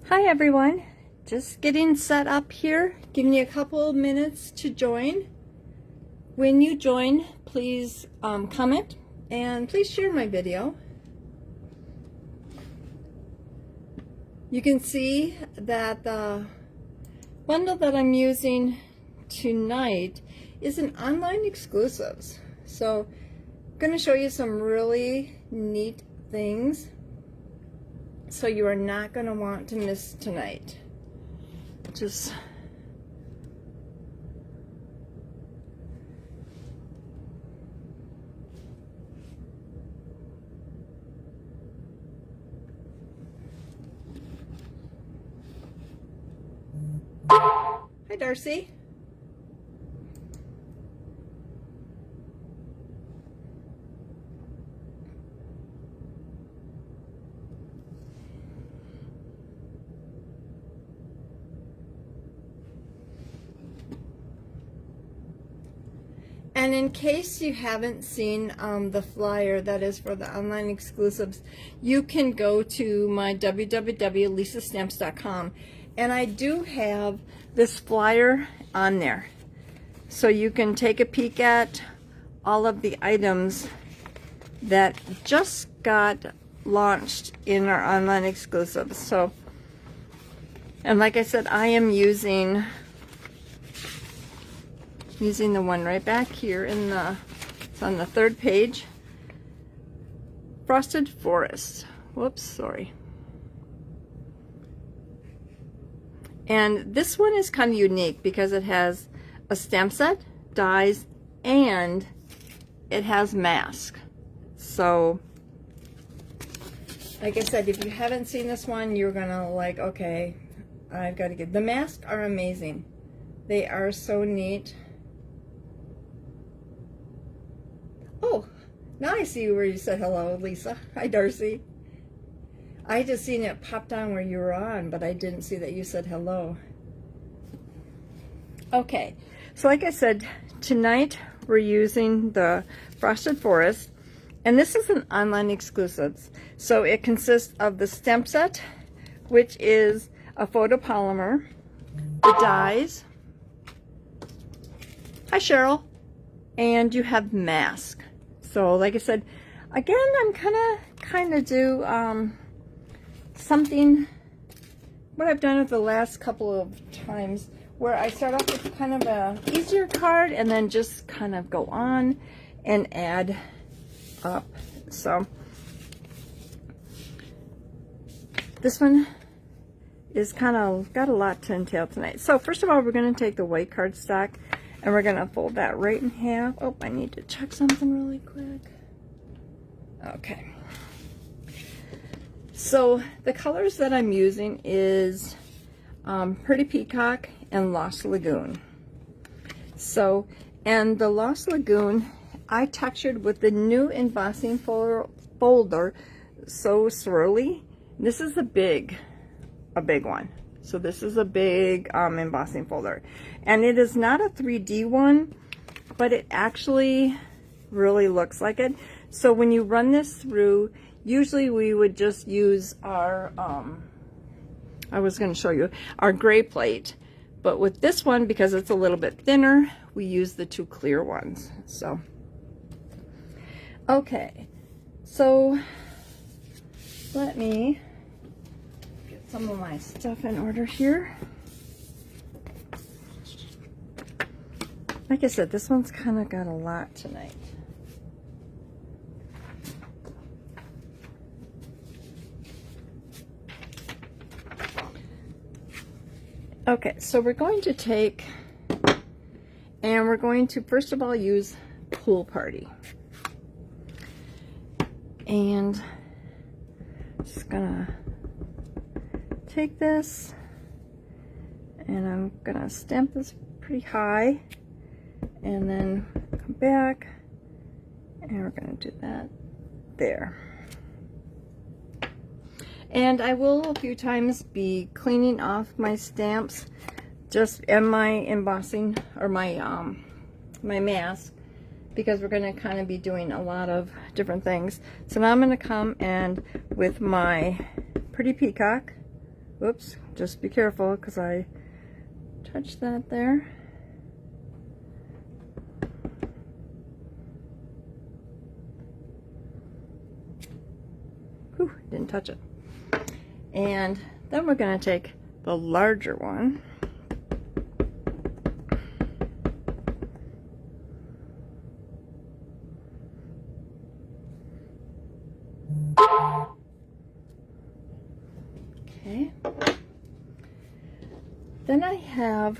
Hi everyone, just getting set up here, giving you a couple of minutes to join. When you join, please comment and please share my video. You can see that the bundle that I'm using tonight is an online exclusives. So I'm going to show you some really neat things. So you are not going to want to miss tonight. Just Hi Darcy. And in case you haven't seen the flyer that is for the online exclusives, you can go to my www.lisastamps.com, and I do have this flyer on there. So you can take a peek at all of the items that just got launched in our online exclusives. So, and like I said, I am using the one right back here in the, it's on the third page, Frosted Forest. Whoops, sorry. And this one is kind of unique because it has a stamp set, dies, and it has mask. So, like I said, if you haven't seen this one, you're gonna like, okay, I've got to get, the masks are amazing. They are so neat. Oh, now I see where you said hello, Lisa. Hi, Darcy. I just seen it popped on where you were on, but I didn't see that you said hello. Okay, so like I said, tonight we're using the Frosted Forest, and this is an online exclusive. So it consists of the stamp set, which is a photopolymer, the dies. Hi, Cheryl. And you have mask. So like I said, again, I'm kind of do something, what I've done with the last couple of times, where I start off with kind of a easier card and then just kind of go on and add up. So this one is kind of got a lot to entail tonight. So first of all, we're going to take the white cardstock and we're going to fold that right in half. Oh, I need to check something really quick. Okay. So the colors that I'm using is Pretty Peacock and Lost Lagoon. So, and the Lost Lagoon, I textured with the new embossing folder, So Swirly. This is a big one. So this is a big embossing folder, and it is not a 3D one, but it actually really looks like it. So when you run this through, usually we would just use our I was going to show you our gray plate, but with this one, because it's a little bit thinner, we use the two clear ones. So okay, so let me some of my stuff in order here. Like I said, this one's kind of got a lot tonight. Okay, so we're going to take, and we're going to first of all use Pool Party. And just gonna take this, and I'm gonna stamp this pretty high, and then come back, and we're gonna do that there. And I will a few times be cleaning off my stamps, just and my embossing, or my my mask, because we're going to kind of be doing a lot of different things. So now I'm going to come and with my Pretty Peacock, Whoops, just be careful because I touched that there. Whew, didn't touch it. And then we're going to take the larger one. Okay. Then I have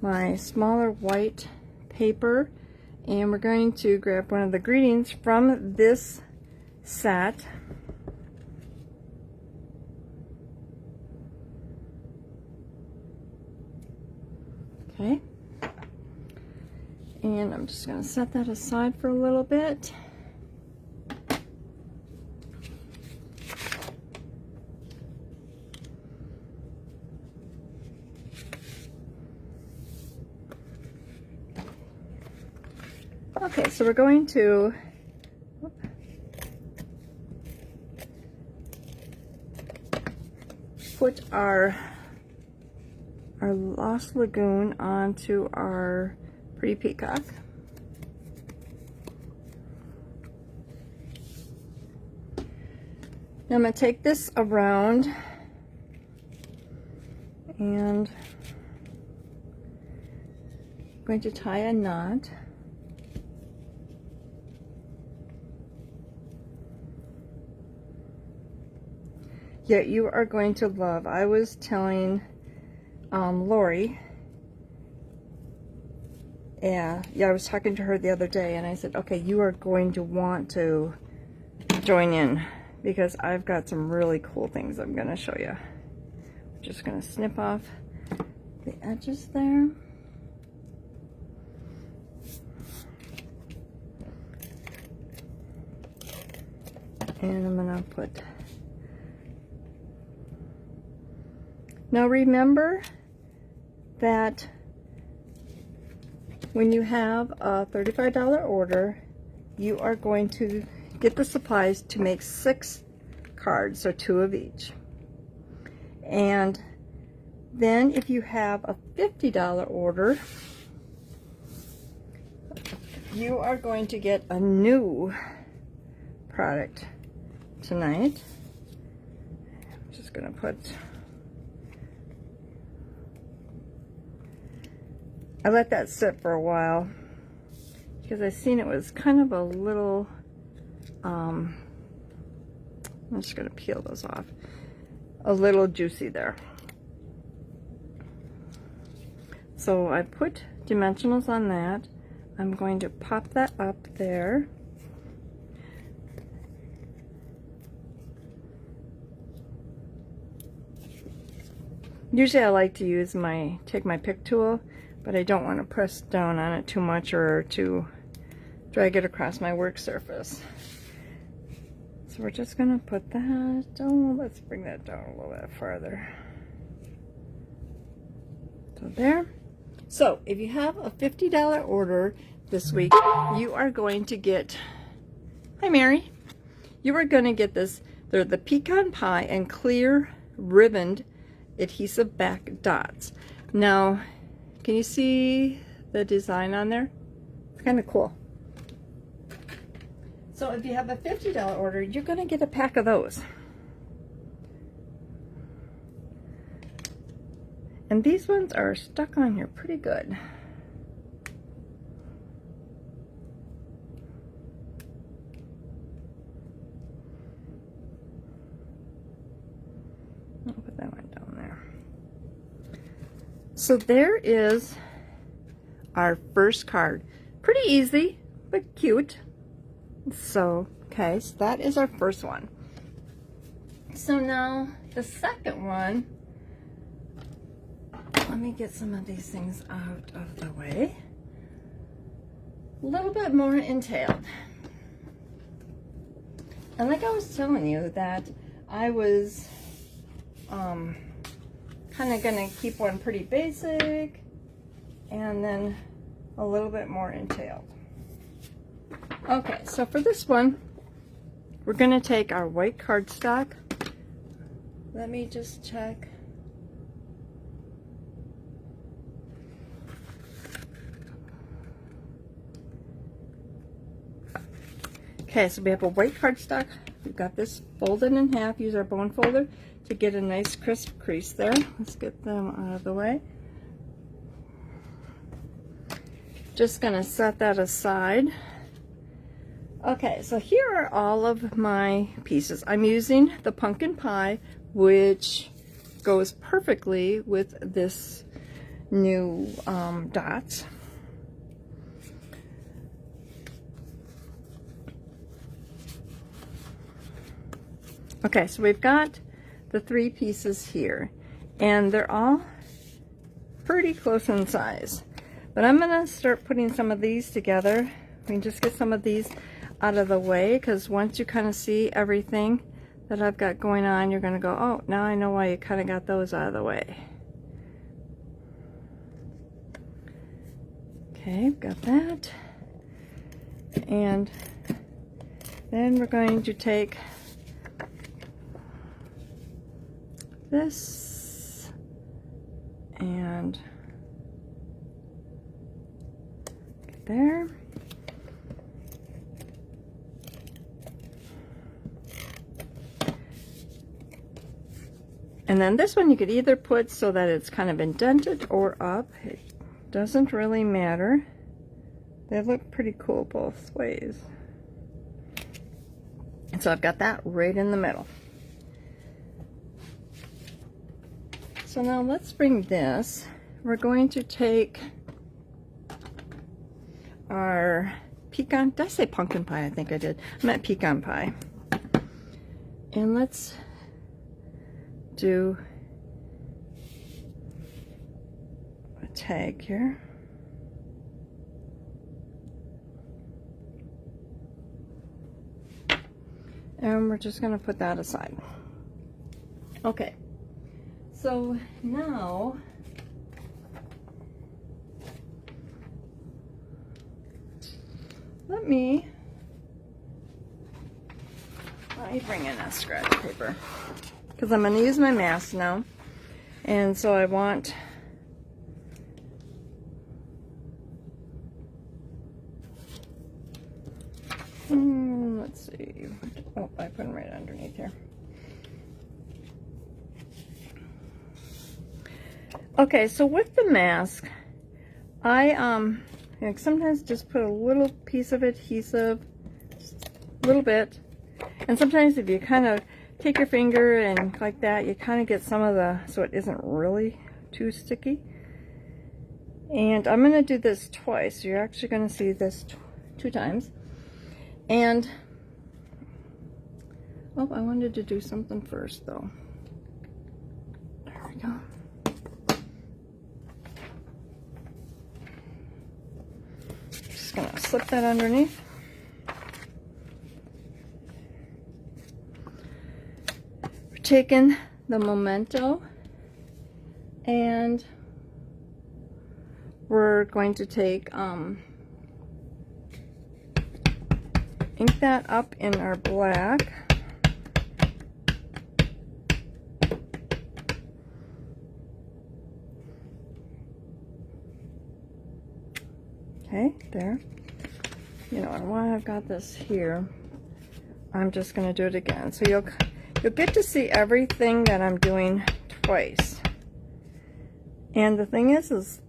my smaller white paper, and we're going to grab one of the greetings from this set. Okay. And I'm just going to set that aside for a little bit. Okay, so we're going to put our Lost Lagoon onto our Pretty Peacock. Now I'm going to take this around and I'm going to tie a knot. Yeah, you are going to love. I was telling Lori, I was talking to her the other day, and I said, okay, you are going to want to join in because I've got some really cool things I'm going to show you. I'm just going to snip off the edges there. And I'm going to put... Now remember that when you have a $35 order, you are going to get the supplies to make 6 cards, so 2 of each. And then if you have a $50 order, you are going to get a new product tonight. I'm just going to put... I let that sit for a while because I seen it was kind of a little, I'm just going to peel those off, a little juicy there. So I put dimensionals on that. I'm going to pop that up there. Usually I like to use take my pick tool, but I don't want to press down on it too much or to drag it across my work surface. So we're just going to put that, let's bring that down a little bit farther. So there. So if you have a $50 order this week, you are going to get, hi Mary, you are going to get this, they're the pecan pie and clear ribboned adhesive back dots. Now, can you see the design on there? It's kind of cool. So if you have a $50 order, you're going to get a pack of those. And these ones are stuck on here pretty good. I'll put that one down there. So there is our first card. Pretty easy, but cute. So, okay, so that is our first one. So now the second one, let me get some of these things out of the way. A little bit more entailed. And like I was telling you that I was kind of going to keep one pretty basic and then a little bit more entailed. Okay, so for this one, we're going to take our white cardstock let me just check. Okay, so we have a white cardstock. We've got this folded in half. Use our bone folder to get a nice crisp crease there. Let's get them out of the way. Just gonna set that aside. Okay, so here are all of my pieces. I'm using the pumpkin pie, which goes perfectly with this new dots. Okay, so we've got the 3 pieces here, and they're all pretty close in size. But I'm gonna start putting some of these together. We can just get some of these out of the way, because once you kind of see everything that I've got going on, you're gonna go, oh, now I know why you kind of got those out of the way. Okay, got that. And then we're going to take this and get there. And then this one you could either put so that it's kind of indented or up. It doesn't really matter. They look pretty cool both ways. And so I've got that right in the middle. So now let's bring this. We're going to take our pecan, did I say pumpkin pie? I think I did. I meant pecan pie. And let's do a tag here. And we're just going to put that aside. Okay. So now let me bring in a scratch paper, because I'm going to use my mask now, and so I want let's see, oh, I put them right underneath here. Okay, so with the mask, I like sometimes just put a little piece of adhesive, just a little bit, and sometimes if you kind of take your finger and like that, you kind of get some of the, so it isn't really too sticky. And I'm going to do this twice. So you're actually going to see this 2 times. And oh, I wanted to do something first though. There we go. Just gonna slip that underneath. We're taking the memento and we're going to take ink that up in our black. Okay, there. You know, while I've got this here, I'm just going to do it again. So you'll get to see everything that I'm doing twice. And the thing is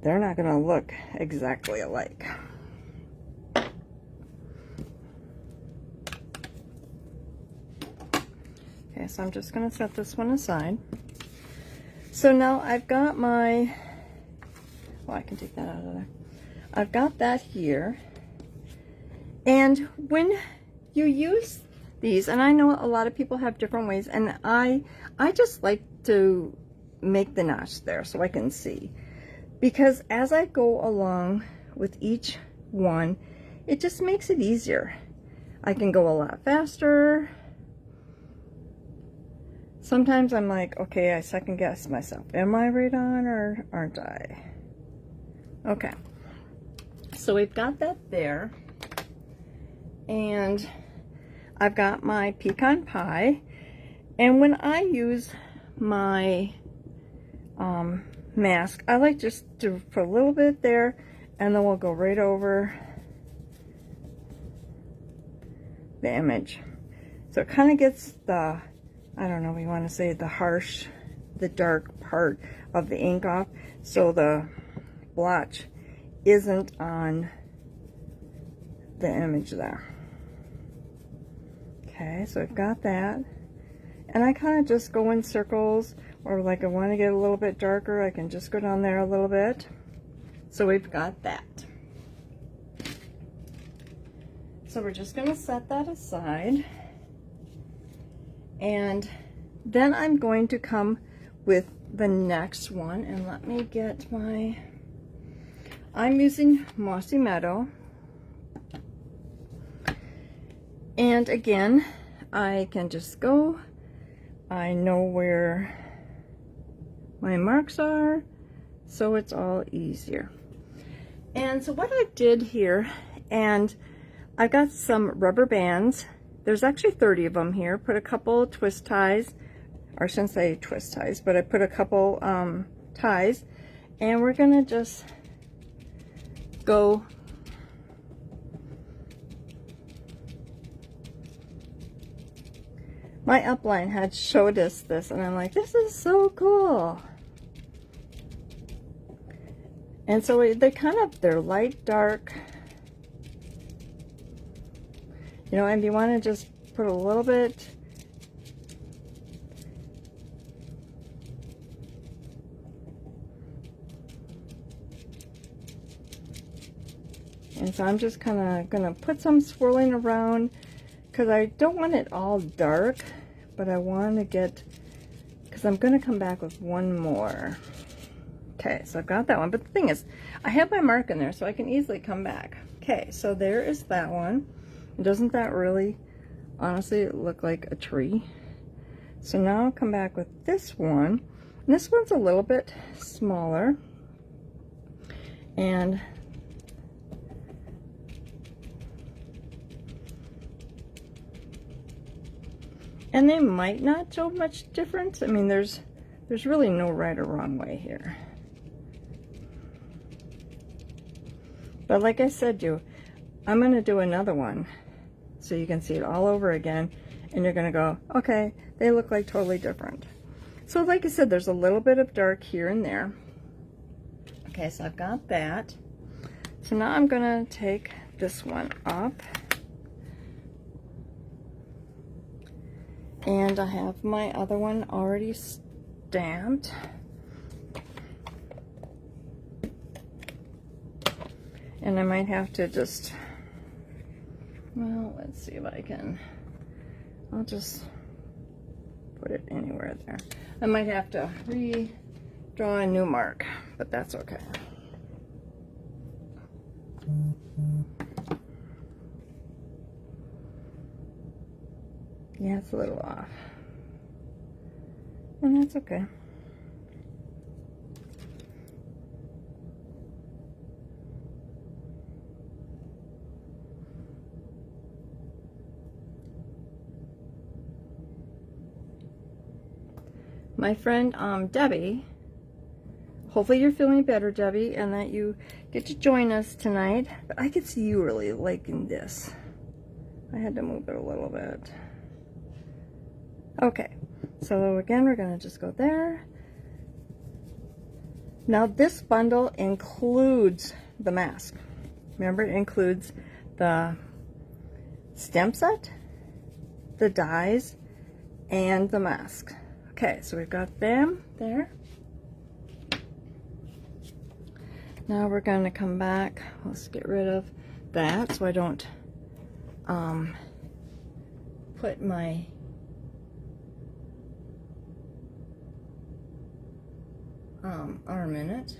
they're not going to look exactly alike. Okay, so I'm just going to set this one aside. So now I've got my, well, I can take that out of there. I've got that here. And when you use these, and I know a lot of people have different ways, and I just like to make the notch there so I can see. Because as I go along with each one, it just makes it easier. I can go a lot faster. Sometimes I'm like, okay, I second guess myself. Am I right on or aren't I? Okay. So we've got that there. And I've got my pecan pie. And when I use my mask, I like just to put a little bit there, and then we'll go right over the image. So it kind of gets the, I don't know, we want to say the harsh, the dark part of the ink off, so the blotch isn't on the image there. Okay, so I've got that. And I kind of just go in circles, or like I want to get a little bit darker, I can just go down there a little bit. So we've got that. So we're just going to set that aside. And then I'm going to come with the next one. And let me get my, I'm using Mossy Meadow. And again, I can just go, I know where my marks are, so it's all easier. And so what I did here, and I've got some rubber bands. There's actually 30 of them here. Put a couple twist ties, or I shouldn't say twist ties, but I put a couple ties, and we're gonna just go my upline had showed us this, and I'm like, this is so cool. And so they kind of, they're light, dark. You know, and you want to just put a little bit. And so I'm just kind of going to put some swirling around, because I don't want it all dark, but I want to get, because I'm going to come back with one more. Okay, so I've got that one, but the thing is, I have my mark in there, so I can easily come back. Okay, so there is that one. Doesn't that really, honestly, look like a tree? So now I'll come back with this one. And this one's a little bit smaller. And they might not show much difference. I mean, there's really no right or wrong way here. But like I said to you, I'm going to do another one so you can see it all over again, and you're going to go, okay, they look like totally different. So like I said, there's a little bit of dark here and there. Okay, so I've got that. So now I'm going to take this one up. And I have my other one already stamped. And I might have to just, well, let's see if I can, I'll just put it anywhere there. I might have to redraw a new mark, but that's okay. Yeah, it's a little off. And that's okay. My friend Debbie, hopefully you're feeling better, Debbie, and that you get to join us tonight. But I could see you really liking this. I had to move it a little bit. Okay, so again, we're going to just go there. Now this bundle includes the mask. Remember, it includes the stamp set, the dies, and the mask. Okay, so we've got them there. Now we're going to come back. Let's get rid of that so I don't put my arm in it.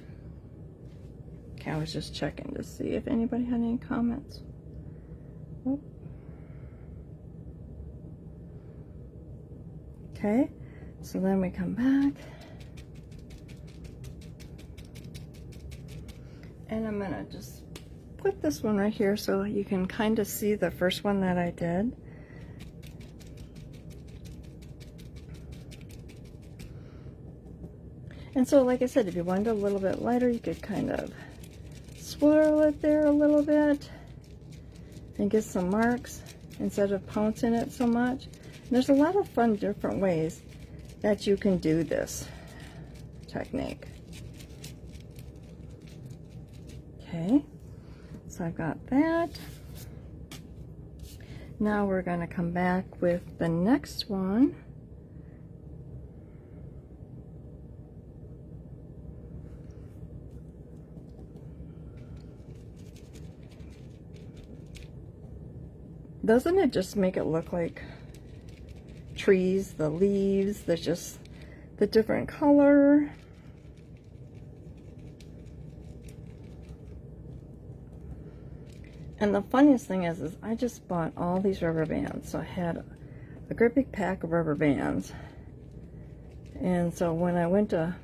Okay, I was just checking to see if anybody had any comments. Oh. Okay, so then we come back. And I'm gonna just put this one right here so you can kind of see the first one that I did. And so, like I said, if you wanted a little bit lighter, you could kind of swirl it there a little bit and get some marks instead of pouncing it so much. And there's a lot of fun different ways that you can do this technique. Okay, so I've got that. Now we're going to come back with the next one. Doesn't it just make it look like trees, the leaves, there's just the different color. And the funniest thing is I just bought all these rubber bands. So I had a great big pack of rubber bands. And so when I went to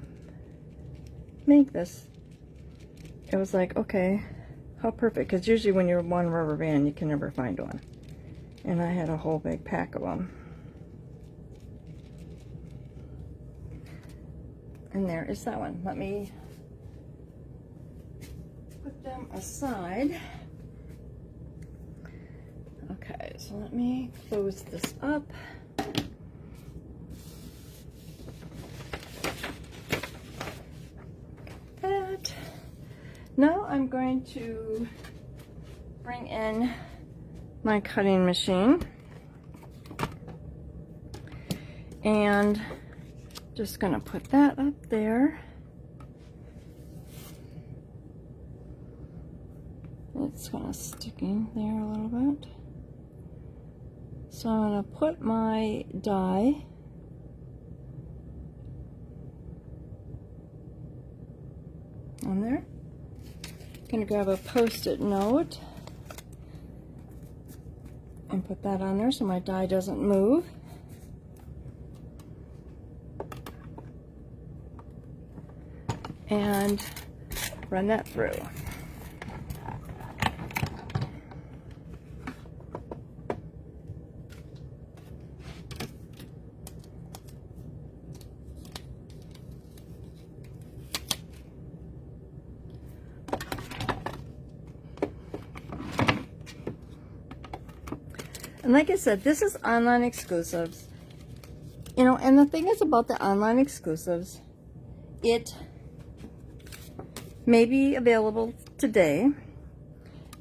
make this, it was like, okay, how perfect. Because usually when you're one rubber band, you can never find one. And I had a whole big pack of them. And there is that one. Let me put them aside. Okay, so let me close this up. That. Now I'm going to bring in my cutting machine and just gonna put that up there. It's kind of sticking there a little bit. So I'm going to put my die on there. I'm going to grab a Post-it note and put that on there so my die doesn't move. And run that through. And like I said, this is online exclusives. You know, and the thing is about the online exclusives, it may be available today,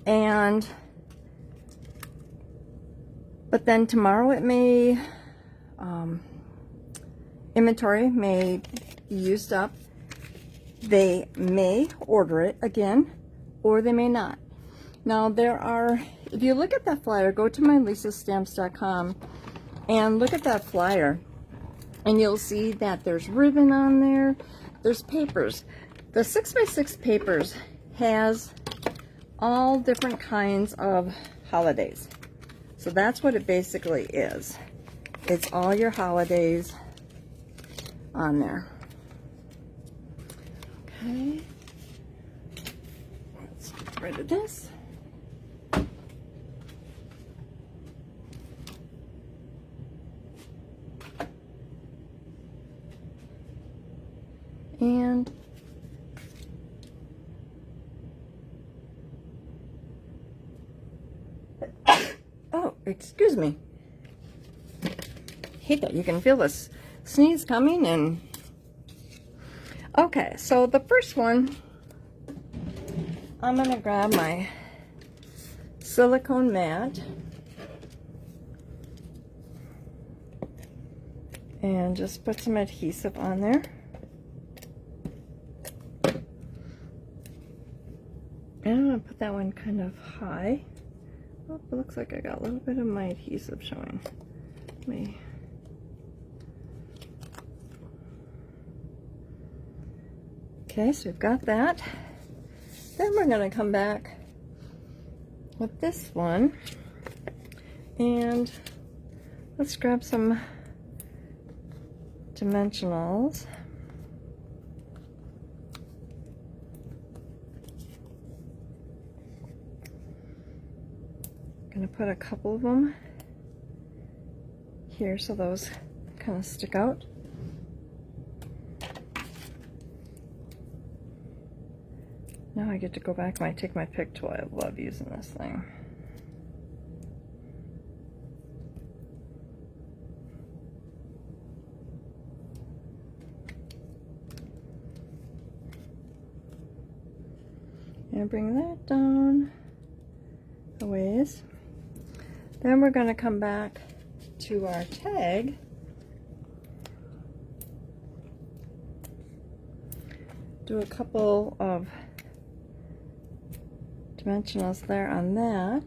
but then tomorrow it may, inventory may be used up. They may order it again, or they may not. Now there are, if you look at that flyer, go to mylisastamps.com and look at that flyer, and you'll see that there's ribbon on there, there's papers. The 6x6 papers has all different kinds of holidays. So that's what it basically is. It's all your holidays on there. Okay. Let's get rid of this. And oh, excuse me. Hate that. You can feel this sneeze coming. And okay, so the first one, I'm gonna grab my silicone mat and just put some adhesive on there. And I'm going to put that one kind of high. Oh, it looks like I got a little bit of my adhesive showing. Okay, so we've got that. Then we're going to come back with this one. And let's grab some dimensionals. Going to put a couple of them here so those kind of stick out. Now I get to go back and I take my pick tool. I love using this thing. And bring that down a ways. Then we're going to come back to our tag. Do a couple of dimensionals there on that.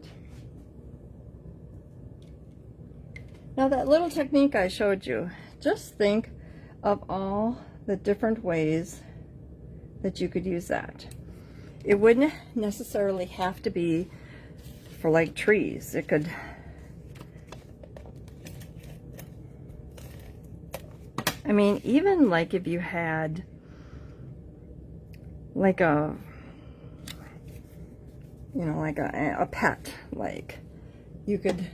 Now that little technique I showed you, just think of all the different ways that you could use that. It wouldn't necessarily have to be for like trees. It could, I mean, even like if you had like a, you know, like a pet, like you could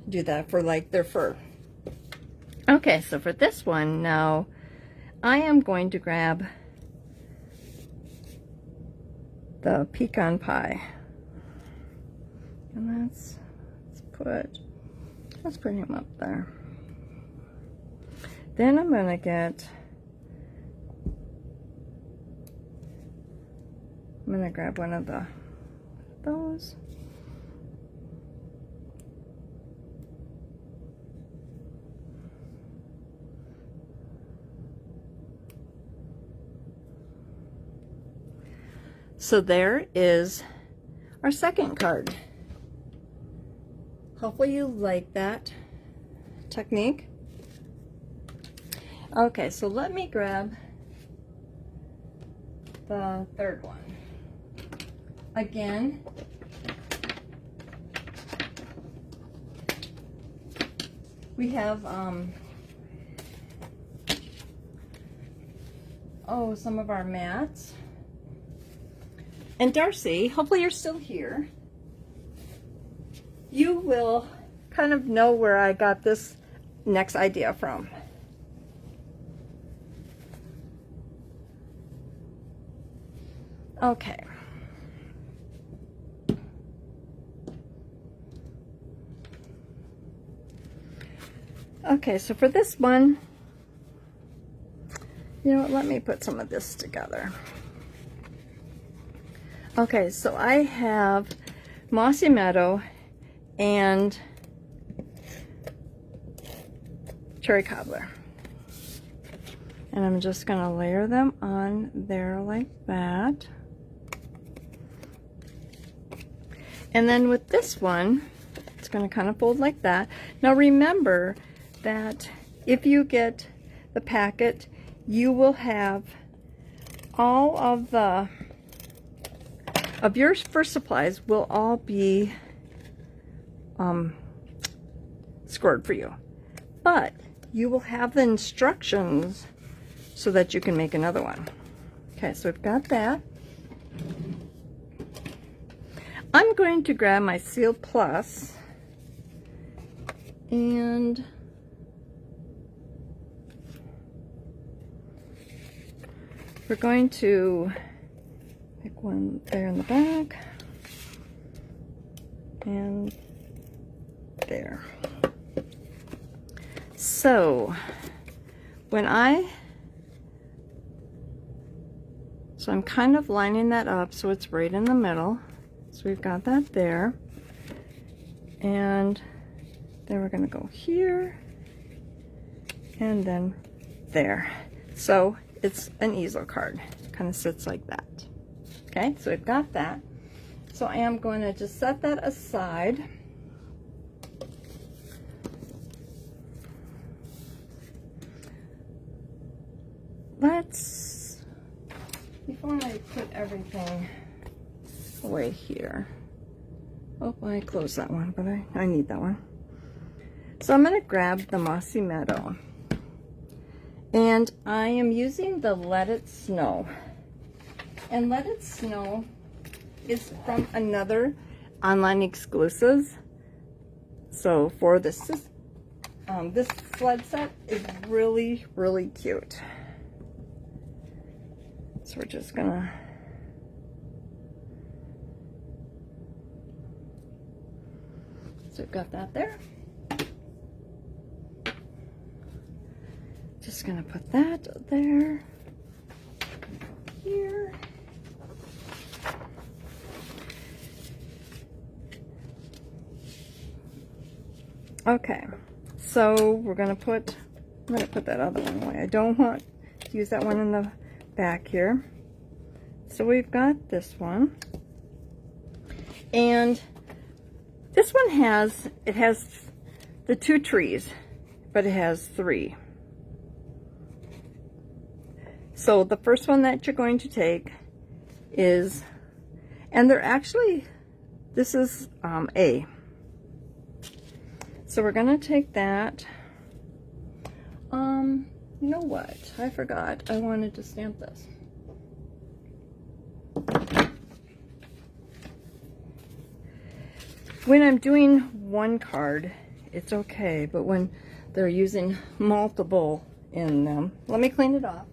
do that for like their fur. Okay, so for this one now, I am going to grab the pecan pie, and let's put him up there. Then I'm gonna grab one of those. So there is our second card. Hopefully you like that technique. Okay, so let me grab the third one. Again, we have some of our mats. And Darcy, hopefully you're still here. You will kind of know where I got this next idea from. Okay. Okay, so for this one, you know what, let me put some of this together. Okay, so I have Mossy Meadow and Cherry Cobbler. And I'm just going to layer them on there like that. And then with this one, it's going to kind of fold like that. Now remember that if you get the packet, you will have all of your first supplies will all be scored for you. But you will have the instructions so that you can make another one. Okay, so we've got that. I'm going to grab my Seal Plus and we're going to pick one there in the back and there. So I'm kind of lining that up so it's right in the middle. So we've got that there. And then we're going to go here and then there. So it's an easel card. It kind of sits like that. Okay, so we've got that. So I am going to just set that aside. Before I put everything away here. Oh, I closed that one, but I need that one. So I'm going to grab the Mossy Meadow. And I am using the Let It Snow. And Let It Snow is from another online exclusive. So for this sled set is really, really cute. So we're just gonna So we've got that there. Just gonna put that there, here. Okay, so I'm gonna put that other one away. I don't want to use that one in the back here. So we've got this one. And this one has the 2 trees, but it has 3. So the first one that you're going to take is, and they're actually, this is A. So we're gonna take that. You know what? I forgot. I wanted to stamp this. When I'm doing one card, it's okay, but when they're using multiple in them, let me clean it off.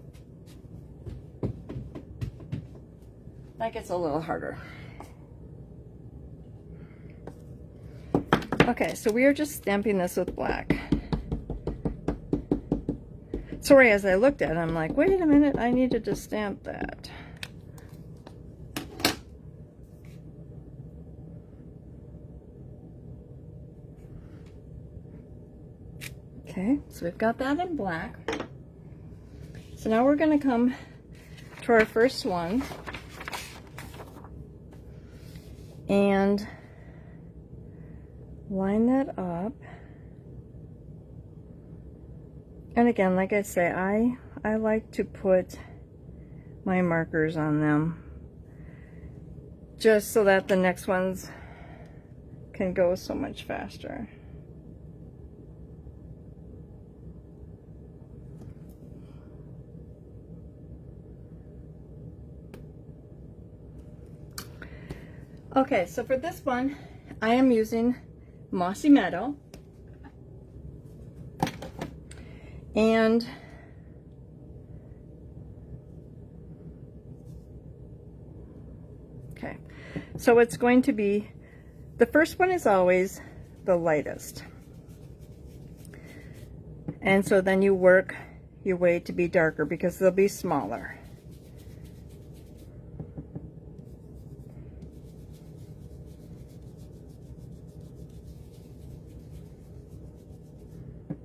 That gets a little harder. Okay, so we are just stamping this with black. Sorry, as I looked at it, I'm like, wait a minute, I needed to stamp that. Okay, so we've got that in black. So now we're going to come to our first one and line that up. And again, like I say, I like to put my markers on them just so that the next ones can go so much faster. Okay, so for this one, I am using Mossy Meadow. And okay, so it's going to be, the first one is always the lightest. And so then you work your way to be darker because they'll be smaller.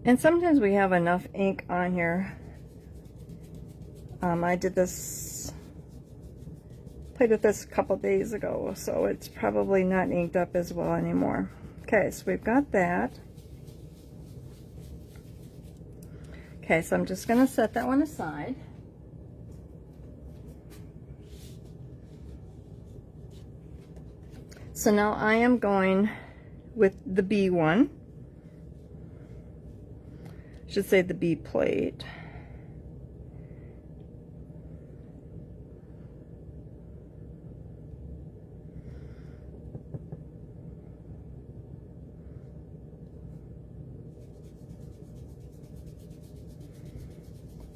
And sometimes we have enough ink on here. I did this, played with this a couple days ago, so it's probably not inked up as well anymore. Okay, so we've got that. Okay, so I'm just going to set that one aside. So now I am going with the B one. Should say the B plate.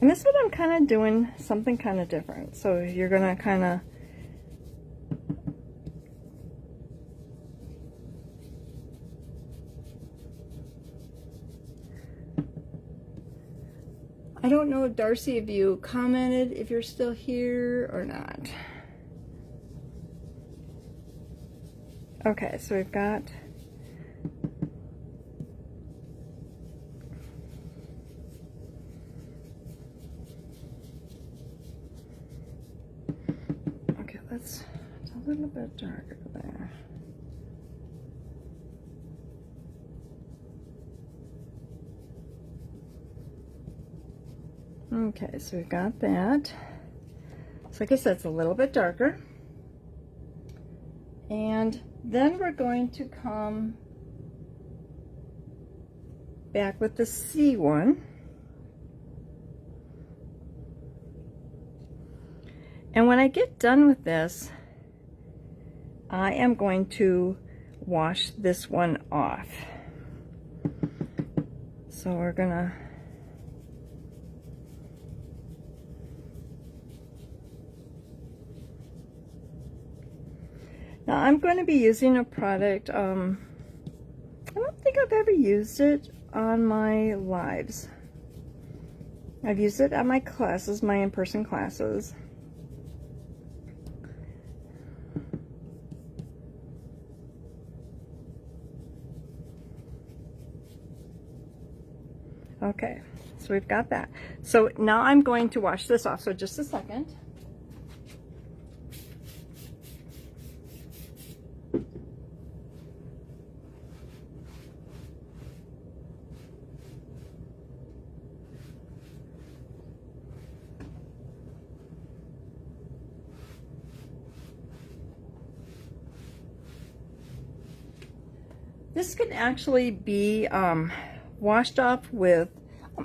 And this one I'm kind of doing something kind of different. So you're gonna kind of I don't know, Darcy, if you commented if you're still here or not. Okay, so we've got okay, it's a little bit darker there. Okay, so we've got that. So like I said, it's a little bit darker. And then we're going to come back with the C one. And when I get done with this, I am going to wash this one off. So we're gonna now I'm going to be using a product, I'm think I've ever used it on my lives. I've used it at my classes, my in-person classes. Okay, so we've got that. So now I'm going to wash this off. So just a second. This can actually be washed off with,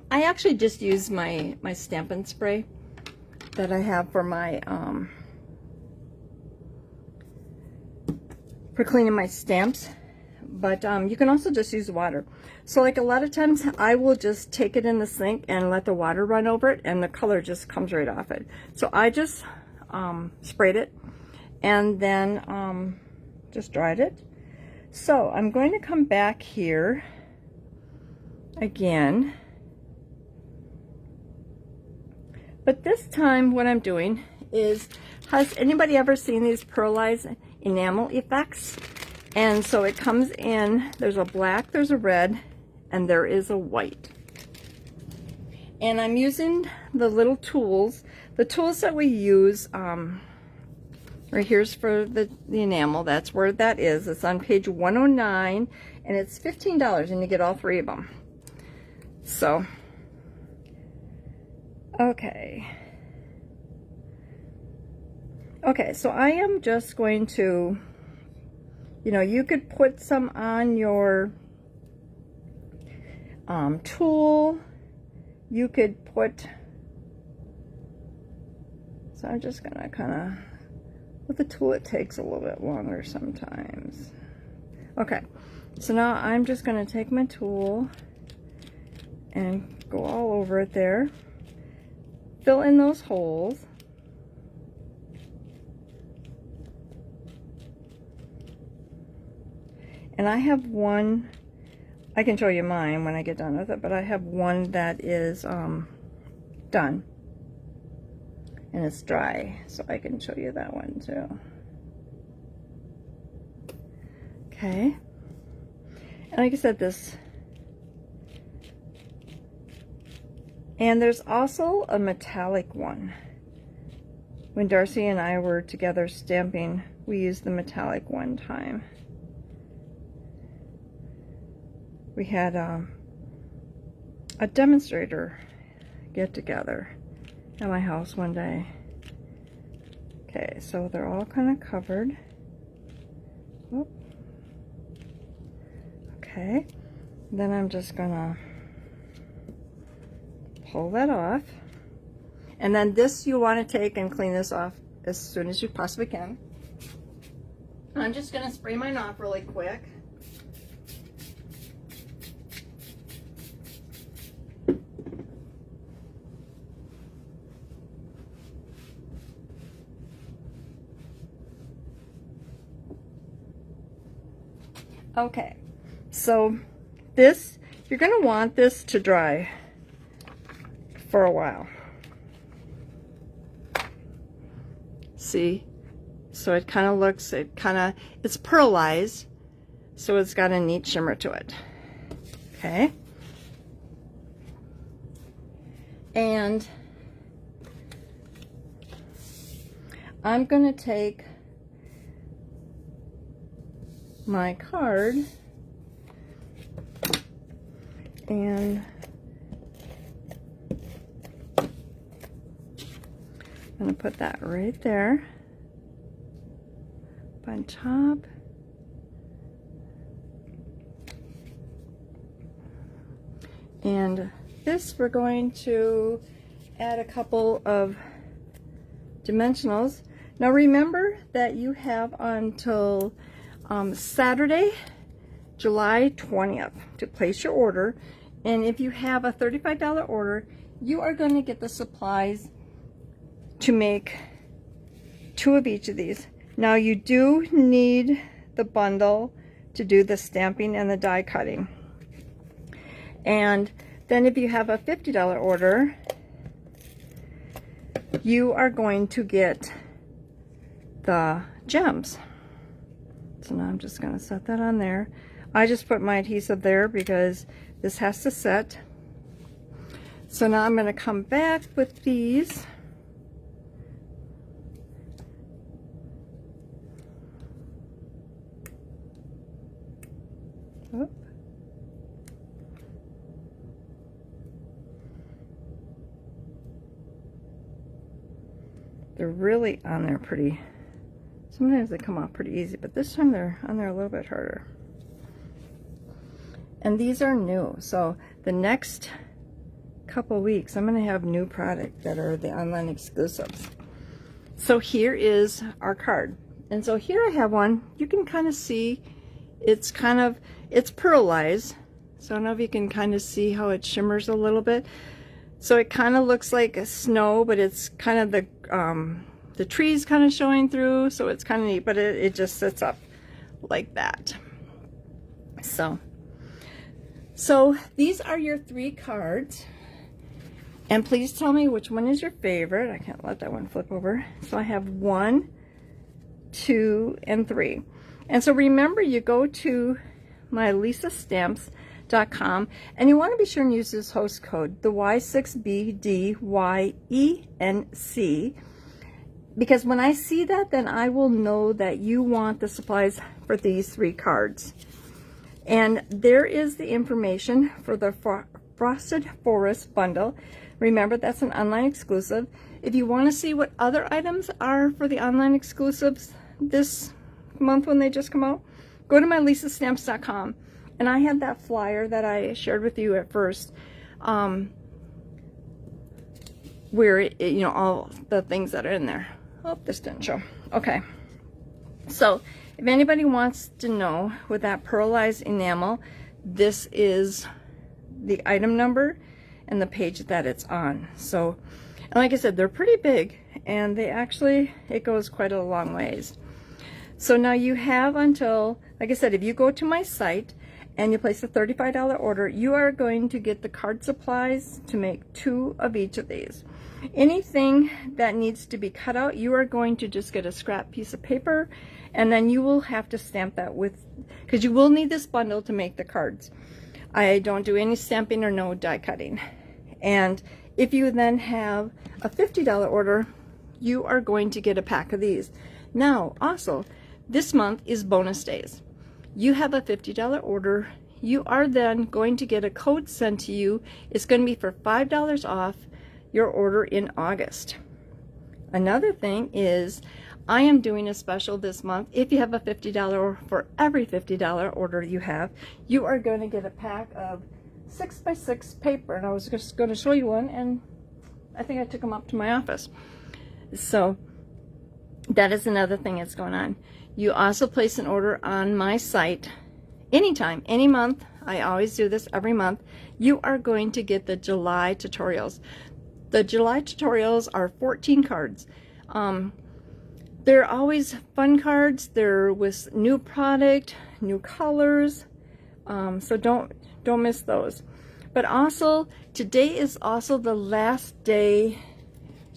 I actually just use my Stampin' spray that I have for my, for cleaning my stamps. But you can also just use water. So like a lot of times I will just take it in the sink and let the water run over it and the color just comes right off it. So I just sprayed it and then just dried it. So I'm going to come back here again, but this time what I'm doing is, has anybody ever seen these pearlized enamel effects? And so it comes in, there's a black, there's a red, and there is a white. And I'm using the little tools, the tools that we use, right here's for the enamel, that's where that is. It's on page 109, and it's $15, and you get all three of them. So, okay. Okay, so I am just going to, you know, you could put some on your tool. You could put, so I'm just gonna kind of, with the tool it takes a little bit longer sometimes. Okay, so now I'm just gonna take my tool and go all over it there. Fill in those holes. And I have one, I can show you mine when I get done with it, but I have one that is done. And it's dry, so I can show you that one too. Okay. And like I said, this, and there's also a metallic one. When Darcy and I were together stamping, we used the metallic one time. We had a demonstrator get together at my house one day. Okay, so they're all kind of covered. Whoop. Okay, then I'm just gonna pull that off. And then this you want to take and clean this off as soon as you possibly can. I'm just gonna spray mine off really quick. Okay, so this, you're going to want this to dry for a while. See? So it kind of looks, it's pearlized, so it's got a neat shimmer to it. Okay? And I'm going to take my card and I'm going to put that right there on top. And this we're going to add a couple of dimensionals. Now remember that you have until Saturday, July 20th to place your order. And if you have a $35 order, you are going to get the supplies to make 2 of each of these. Now you do need the bundle to do the stamping and the die cutting. And then if you have a $50 order, you are going to get the gems. So now I'm just going to set that on there. I just put my adhesive there because this has to set. So now I'm going to come back with these. Oop. They're really on there pretty. Sometimes they come off pretty easy, but this time they're on there a little bit harder. And these are new, so the next couple weeks I'm going to have new product that are the online exclusives. So here is our card, and so here I have one. You can kind of see it's pearlized, so I don't know if you can kind of see how it shimmers a little bit. So it kind of looks like a snow, but it's kind of the trees kind of showing through, so it's kind of neat, but it just sits up like that. So these are your 3 cards, and please tell me which one is your favorite. I can't let that one flip over. So I have 1, 2, and 3. And so remember, you go to my lisastamps.com, and you want to be sure and use this host code, the Y6BDYENC, because when I see that, then I will know that you want the supplies for these 3 cards. And there is the information for the Frosted Forest bundle. Remember, that's an online exclusive. If you want to see what other items are for the online exclusives this month when they just come out, go to my lisastamps.com. And I have that flyer that I shared with you at first, where all the things that are in there. Oh, this didn't show. Okay. So if anybody wants to know with that pearlized enamel, this is the item number and the page that it's on. So, and like I said, they're pretty big, and it goes quite a long ways. So now you have until, like I said, if you go to my site and you place a $35 order, you are going to get the card supplies to make 2 of each of these. Anything that needs to be cut out, you are going to just get a scrap piece of paper, and then you will have to stamp that with, because you will need this bundle to make the cards. I don't do any stamping or no die cutting. And if you then have a $50 order, you are going to get a pack of these. Now, also, this month is bonus days. You have a $50 order, you are then going to get a code sent to you. It's going to be for $5 off your order in August. Another thing is, I am doing a special this month. If you have a $50, for every $50 order you have, you are going to get a pack of 6x6 paper. And I was just going to show you one, and I think I took them up to my office. So that is another thing that's going on. You also place an order on my site anytime, any month. I always do this every month. You are going to get the July tutorials. The July tutorials are 14 cards. They're always fun cards. They're with new product, new colors. So don't miss those. But also, today is also the last day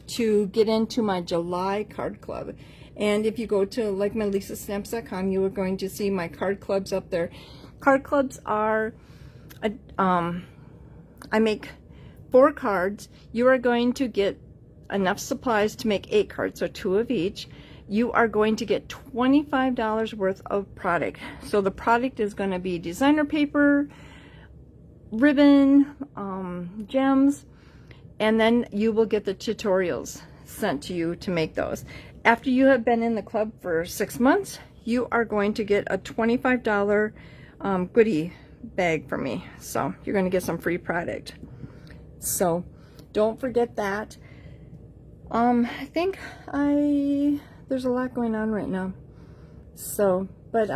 to get into my July card club. And if you go to like my lisastamps.com, you are going to see my card clubs up there. Card clubs are, I make 4 cards. You are going to get enough supplies to make 8 cards, so 2 of each. You are going to get $25 worth of product. So the product is going to be designer paper, ribbon, gems, and then you will get the tutorials sent to you to make those. After you have been in the club for 6 months, you are going to get a $25 goodie bag from me. So you're going to get some free product. So don't forget that. I think there's a lot going on right now. So, but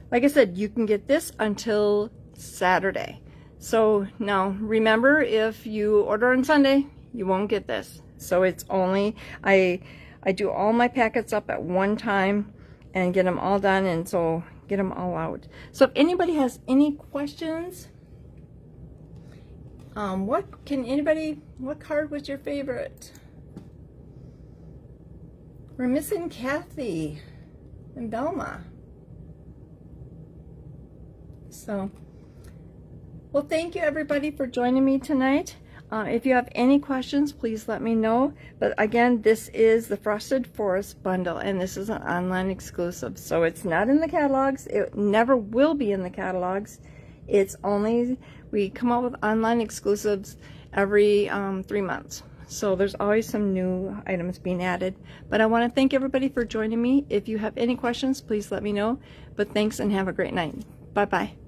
like I said, you can get this until Saturday. So now remember, if you order on Sunday, you won't get this. So it's only, I do all my packets up at one time and get them all done, and so get them all out. So if anybody has any questions, What card was your favorite? We're missing Kathy and Belma. So, well, thank you everybody for joining me tonight. If you have any questions, please let me know. But again, this is the Frosted Forest bundle, and this is an online exclusive. So it's not in the catalogs. It never will be in the catalogs. It's only, we come out with online exclusives every 3 months. So there's always some new items being added. But I want to thank everybody for joining me. If you have any questions, please let me know. But thanks and have a great night. Bye-bye.